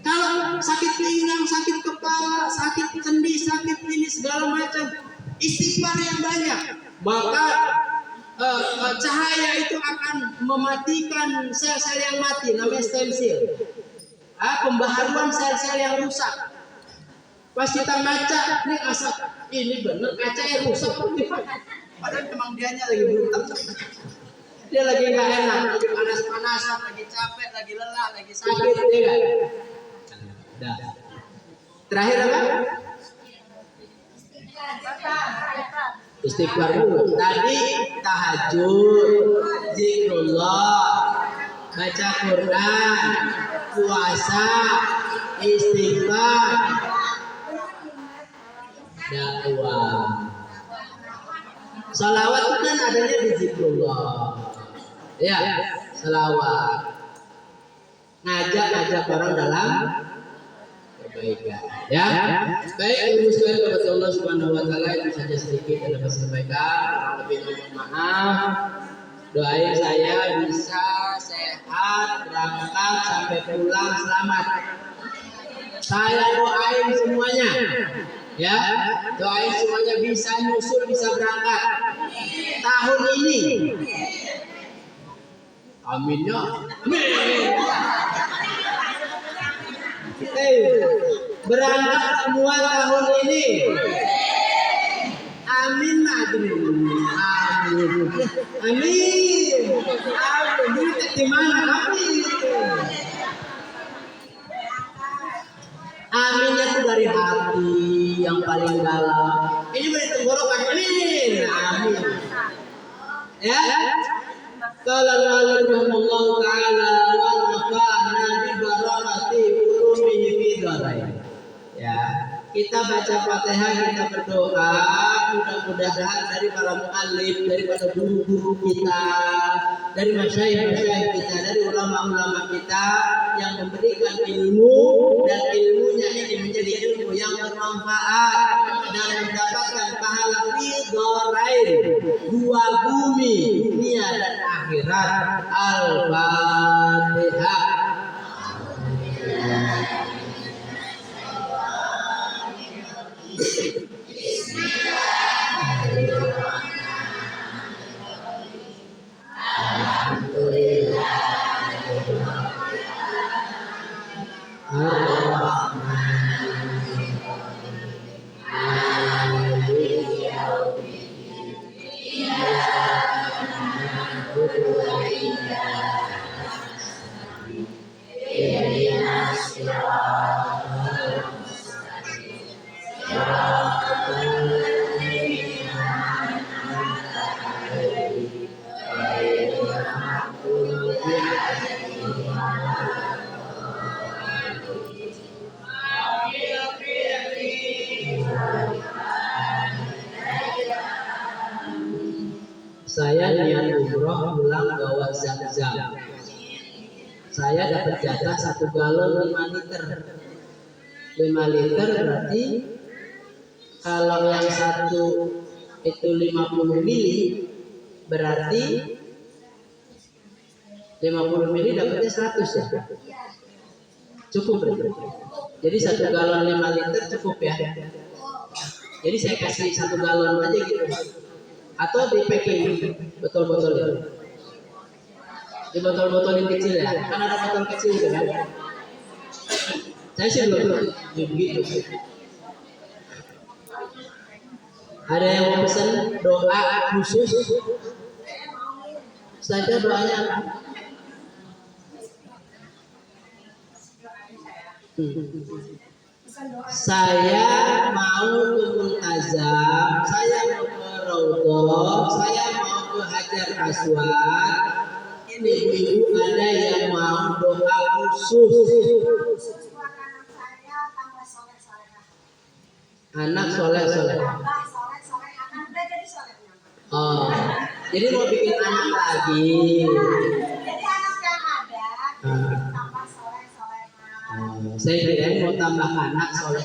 Kalau sakit pinggang, sakit kepala, sakit sendi, sakit ini segala macam, istighfar yang banyak, maka cahaya itu akan mematikan sel-sel yang mati, namanya stem cell. Pembaharuan sel-sel yang rusak. Pas kita ngaca, nih asap ini bener kaca yang rusak. Padahal memang dianya lagi berutang. Dia lagi nggak enak, lagi panas-panasan, lagi capek, lagi lelah, lagi sakit, ya kan? Dah. Terakhir apa? Istighfar dulu. Tadi tahajud, zikrullah, baca Quran, puasa, istighfar, dakwah. Salawat itu kan adanya di zikrullah. Ya, salawat. Ngajak orang dalam kebaikan. Ya. Baik, Ibu sekalian kepada Allah Subhanahu wa taala, itu saja sedikit yang dapat saya sampaikan. Lebih mohon maaf. Doain saya bisa sehat, berangkat sampai pulang selamat. Saya doain semuanya. Ya, doain semuanya bisa nyusul, bisa berangkat tahun ini. Aminnya. Berangkat semua tahun ini. Amin, amin. Duit di mana? Amin. Aminnya itu dari hati yang paling dalam. Ini dari tenggorokan. Amin. Amin. Ya. Qala Allah Ta'ala wa nafa'na bi barakati ulumihi fi dharain. Ya. Kita baca Fatihah, kita berdoa, mudah-mudahan dari para mu'allim, daripada guru-guru kita, dari masyayikh-masyayikh kita, dari ulama-ulama kita yang memberikan ilmu, dan ilmunya ini menjadi ilmu yang bermanfaat dan mendapatkan pahala fidharain, dua bumi, dunia dan akhirat. Al-Fatihah. Saya niat umroh pulang bawa zam-zam. Saya dapat jatah 1 galon 5 liter. 5 liter berarti kalau yang satu itu 50 mili, berarti 50 mili dapatnya 100 ya. Cukup berarti. Jadi 1 galon 5 liter cukup ya. Jadi saya kasih 1 galon aja gitu. Atau di packing botol-botol itu, di botol-botol yang kecil ya, kan ada botol kecil itu kan. Saya sih belum begitu. Ada yang mau pesan doa khusus Saja doanya. Saya mau ke Multazam, saya mau ke Raudhah, saya mau ke Hajar Aswad. Ini ibu ada yang mau doa khusus. Anak soleh. Oh, jadi mau bikin anak lagi. Jadi anak yang ada tambah soleh. Saya kira mau tambah anak soleh.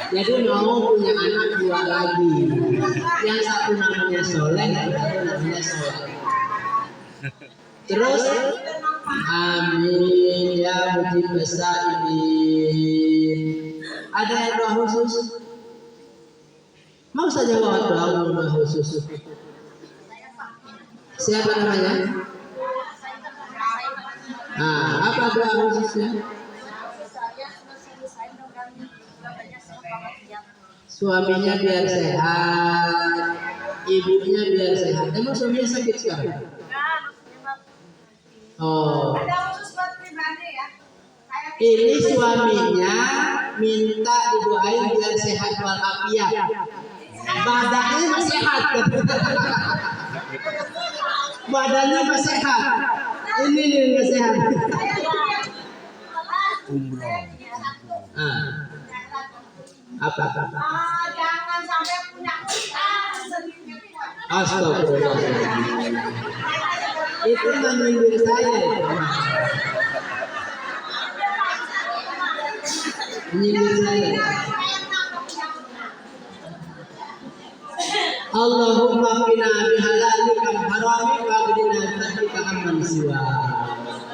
Jadi mau punya anak dua lagi. Yang satu namanya soleh, yang satu namanya soleh. Terus, amin ya mujib ini. Ada yang doa khusus? Mau saja bawa doa khusus. Siapa namanya? Apa doa khususnya? Suaminya biar sehat, ibunya biar sehat. Emang suaminya sakit sekarang? Oh. Ini suaminya minta didoain biar sehat walafiat. Badannya masih sehat. Badannya masih sehat. Ini nih nggak sehat. Umroh. Apa? Jangan sampai punya utang. Astagfirullah. Itu menyindir saya. Menyindir saya. Allahumma qina bihalalika haramika bidina dzalika amman siwa.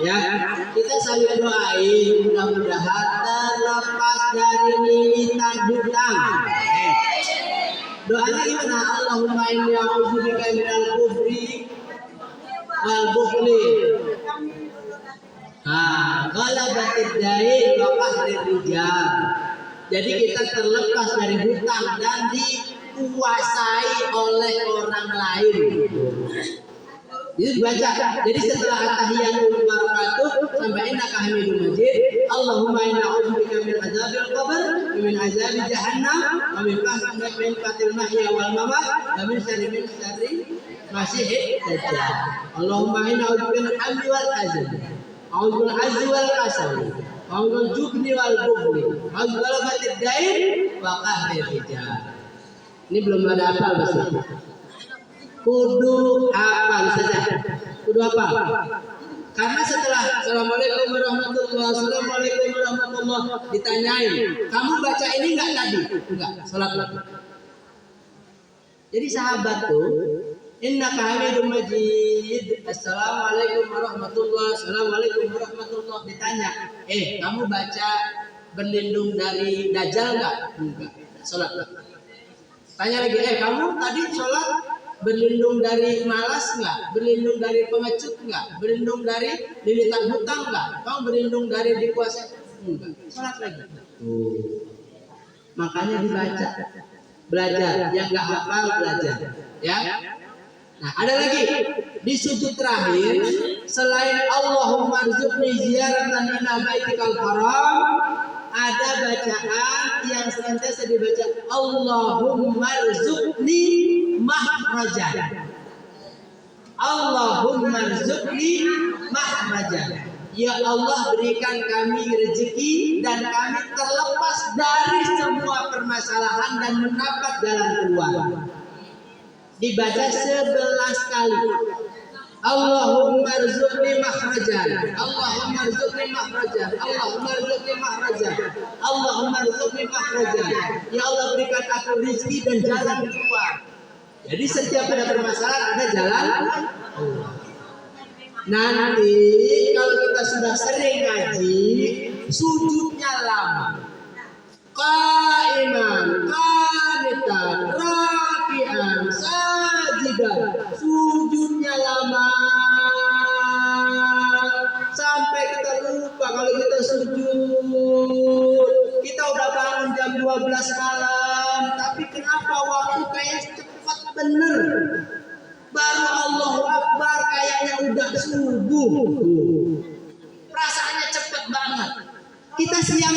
Ya, kita saling doain mudah-mudahan terlepas dari limitan hutang. Doanya gimana? Allahumma inni a'udzubika minal kufri wal bukhli. Ghalabatid dain wa qahrir rijal. Jadi kita terlepas dari hutang dan dikuasai oleh orang lain. Jadi baca. Jadi setelah at-tahiyatul barakatuh sampai innaka hamidum majid. Allahumma inna a'udzubika min adzabil qabr wa min azabi jahannam wa min fitnatil mahya wal mamat wa min syarri masiihid dajjal. Allahumma inna a'udzubika min hammi wal hazan. A'udzul azzi wal kasal. A'udzul jubni wal bukhli. A'udzul ghalabati dain wa qahri rijal. Ini belum ada apa bahasa. Kudu apa saja? Kudu apa? Karena setelah Assalamualaikum warahmatullahi ditanyain, kamu baca ini enggak tadi? Enggak, salat lagi. Jadi sahabat tuh, innaka hamidum majid. Assalamualaikum warahmatullahi ditanya, kamu baca berlindung dari dajjal enggak? Enggak, salat lagi. Tanya lagi, kamu tadi sholat berlindung dari malas enggak? Berlindung dari pengecut enggak? Berlindung dari lilitan hutang enggak? Kamu berlindung dari dikuasai? Enggak. Sholat lagi. Makanya dibaca. Belajar. Yang enggak hafal belajar. Ya. Nah, ada lagi di sujud terakhir selain Allahumma rzuqni ziyaratan ila baitikal haram, ada bacaan yang senantiasa dibaca Allahumma rzuqni mahrajan. Allahumma rzuqni mahrajan. Ya Allah, berikan kami rezeki dan kami terlepas dari semua permasalahan dan mendapat jalan keluar. Dibaca 11 kali. Allahumma rzuqni mahrajan. Allahumma rzuqni mahrajan. Allahumma rzuqni mahrajan. Allahumma rzuqni mahrajan. Ya Allah, berikan aku rezeki dan jalan keluar. Jadi setiap ada permasalahan ada jalan keluar. Nanti kalau kita sudah sering ngaji, sujudnya lama. Qaiman, qanitan, raki'an, sajidan, sujudnya lama sampai kita lupa kalau kita sujud. Kita udah bangun jam 12 malam, tapi kenapa waktu kayak cepat bener? Baru Allahu Akbar kayak udah subuh. Perasaannya cepet banget. Kita siang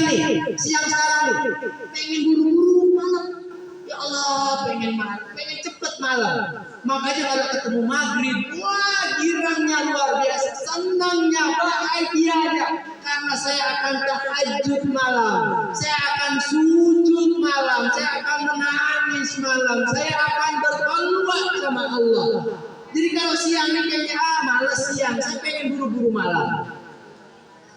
sekarang nih, pengen buru-buru malam. Ya Allah, pengen cepet malam. Makanya kalau ketemu maghrib, wah girangnya luar biasa, senangnya, bahagianya. Karena saya akan tahajud malam, saya akan sujud malam, saya akan menangis malam, saya akan berkhulwat sama Allah. Jadi kalau siang ini kayaknya males siang, saya pengen buru-buru malam.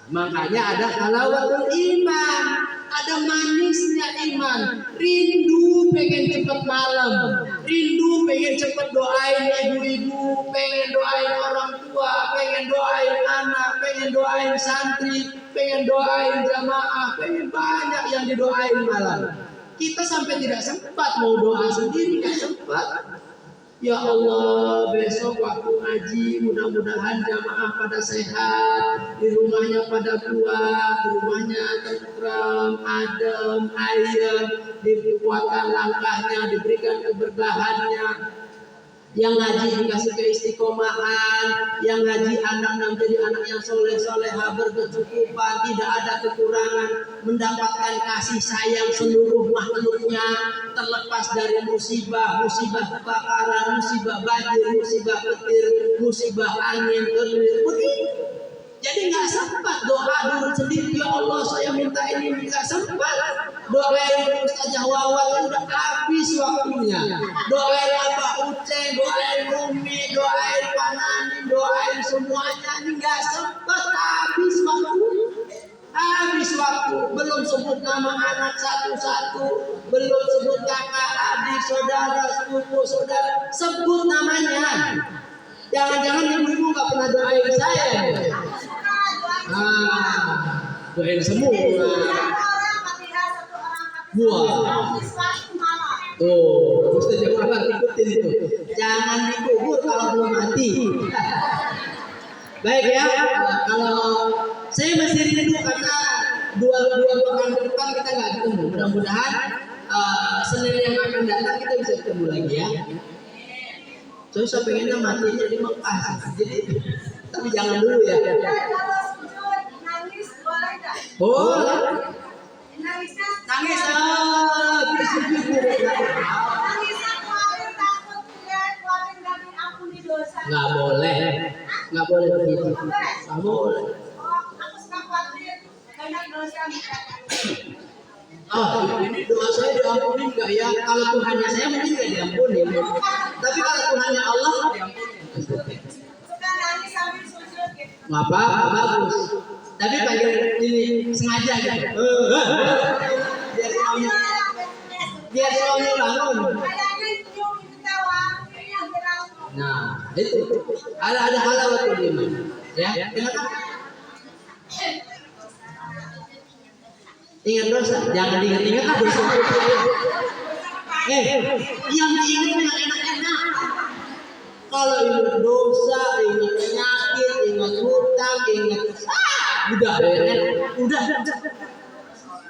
Makanya ada halawatul iman, ada manisnya iman. Rindu pengen cepet malam, rindu pengen cepet doain ibu-ibu, pengen doain orang tua, pengen doain anak, pengen doain santri, pengen doain jamaah, pengen banyak yang didoain malam. Kita sampai tidak sempat mau doa sendiri, nggak sempat. Ya Allah, besok waktu ngaji mudah-mudahan jamaah pada sehat, di rumahnya pada kuat, di rumahnya tentram, adem, ayem, dikuatkan langkahnya, diberikan keberkahannya. Yang ngaji dikasih keistiqomahan, yang ngaji anak menjadi anak yang soleh-solehah, berkecukupan, tidak ada kekurangan, mendapatkan kasih sayang seluruh makhluknya, terlepas dari musibah kebakaran, musibah banjir, musibah petir, musibah angin, begitu. Jadi nggak sempat doa dulu sendiri, ya Allah saya minta ini, nggak sempat. Doain Ustazah Wawan udah habis waktunya. Doain Abah Uceng, doain Umi, doain Pak Nani, doain semuanya, ini nggak sempat, habis waktu. Belum sebut nama anak satu-satu, belum sebut kakak, adik, saudara, sepupu, saudara, sebut namanya. Jangan-jangan ibu-ibu nggak pernah doain saya. Doain semua. Wah. Tuh, Ustaz Jawaban ikutin itu. Jangan dikubur kalau belum mati. Baik ya. Kalau saya masih rindu karena dua pekan ke depan kita nggak ketemu. Mudah-mudahan Senin yang akan datang kita bisa ketemu lagi ya. Saya pengennya mati jadi Mekah. Jadi tapi jangan dulu ya. Boleh. Nangis nggak boleh begitu, nggak boleh. Ini doa saya diampuni nggak ya? Kalau Tuhannya saya mungkin nggak diampuni, tapi kalau Tuhannya Allah diampuni. Nggak apa, bagus. Tapi panggil ini sengaja gitu. Biar suami bangun. Nah, itu ada halawatul iman. Ya, silakan. Ingat dosa, jangan diingat-ingat dosa. Yang diingat yang enak-enak. Kalau ingat dosa, ingat penyakit, ingat hutang, ingat udah.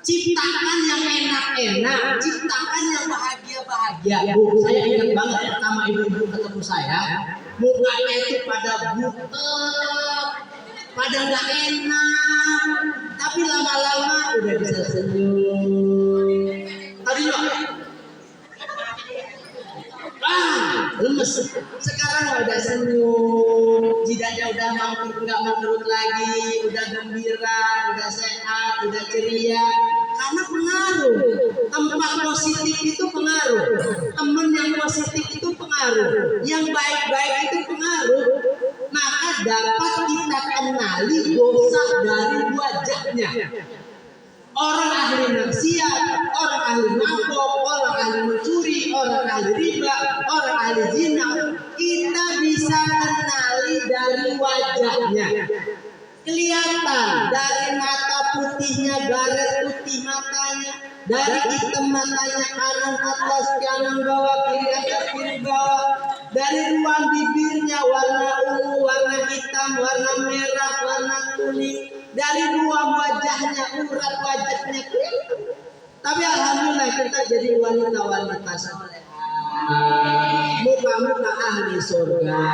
Ciptakan yang enak-enak, ciptakan yang bahagia-bahagia. Saya ingat banget pertama ibu-ibu ketemu saya, mukanya itu pada butek, pada nggak enak, tapi lama-lama udah bisa senyum. Tadi lemes, sekarang udah senyum, jidatnya udah nggak mangkrut lagi, udah gembira, udah sehat, udah ceria. Karena pengaruh, tempat positif itu pengaruh, teman yang positif itu pengaruh, yang baik-baik itu pengaruh. Maka dapat kita kenali dosa dari wajahnya. Orang ahli maksiat, orang ahli mabok, orang ahli mencuri, orang ahli riba, orang ahli zina, kita bisa kenali dari wajahnya. Kelihatan dari mata putihnya, garis putih matanya, dari hitam matanya, kanan atas, kanan bawah, kiri atas, kiri bawah, dari ruang bibirnya warna ungu, warna hitam, warna merah, warna kuning, dari ruang wajahnya, urat wajahnya kelihatan. Tapi alhamdulillah kita jadi wanita-wanita soleh. Muka-muka ahli surga,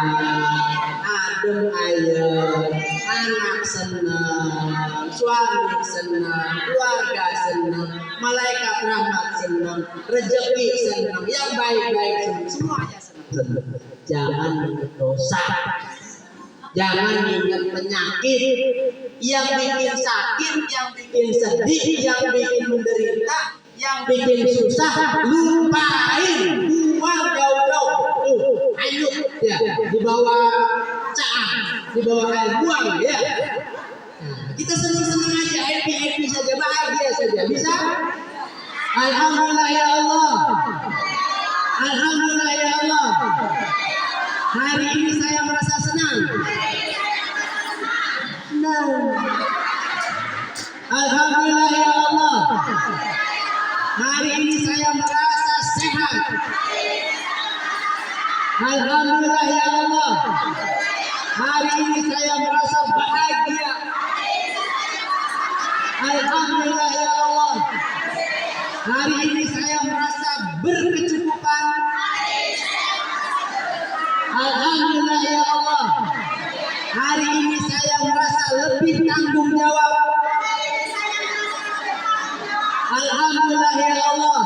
adem ayem, anak senang, suami senang, keluarga senang, malaikat rahmat senang, rezeki senang, yang baik-baik senang, semuanya senang. Jangan ingat dosa, jangan ingat penyakit yang bikin sakit, yang bikin sedih, yang bikin menderita, yang bikin susah, lupain, buang jauh-jauh. Ayo ya, di bawah caah, di bawah air buang ya. Nah, kita senang-senang aja, happy saja, bahagia saja, bisa? Alhamdulillah ya Allah, alhamdulillah ya Allah. Hari ini saya merasa senang. Alhamdulillah ya Allah. Hari ini saya merasa sehat. Alhamdulillah ya Allah. Hari ini saya merasa bahagia. Alhamdulillah ya Allah. Hari ini saya merasa berkecukupan. Alhamdulillah ya Allah. Hari ini saya merasa lebih tanggung jawab. Alhamdulillah ya Allah.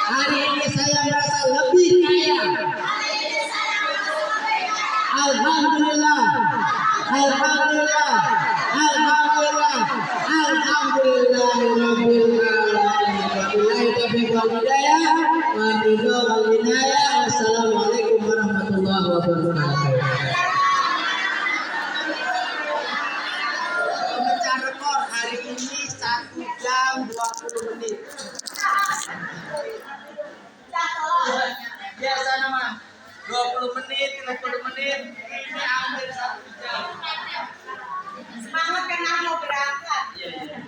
Hari ini saya merasa lebih kaya. Alhamdulillah. Alhamdulillah. Alhamdulillah. Alhamdulillah. Wassalamualaikum warahmatullahi wabarakatuh. Pemecah rekor hari ini 1 jam 20 menit. Biasa nama 20 menit, 30 menit, ini hampir 1 jam. Semangat karena mau berangkat. Iya.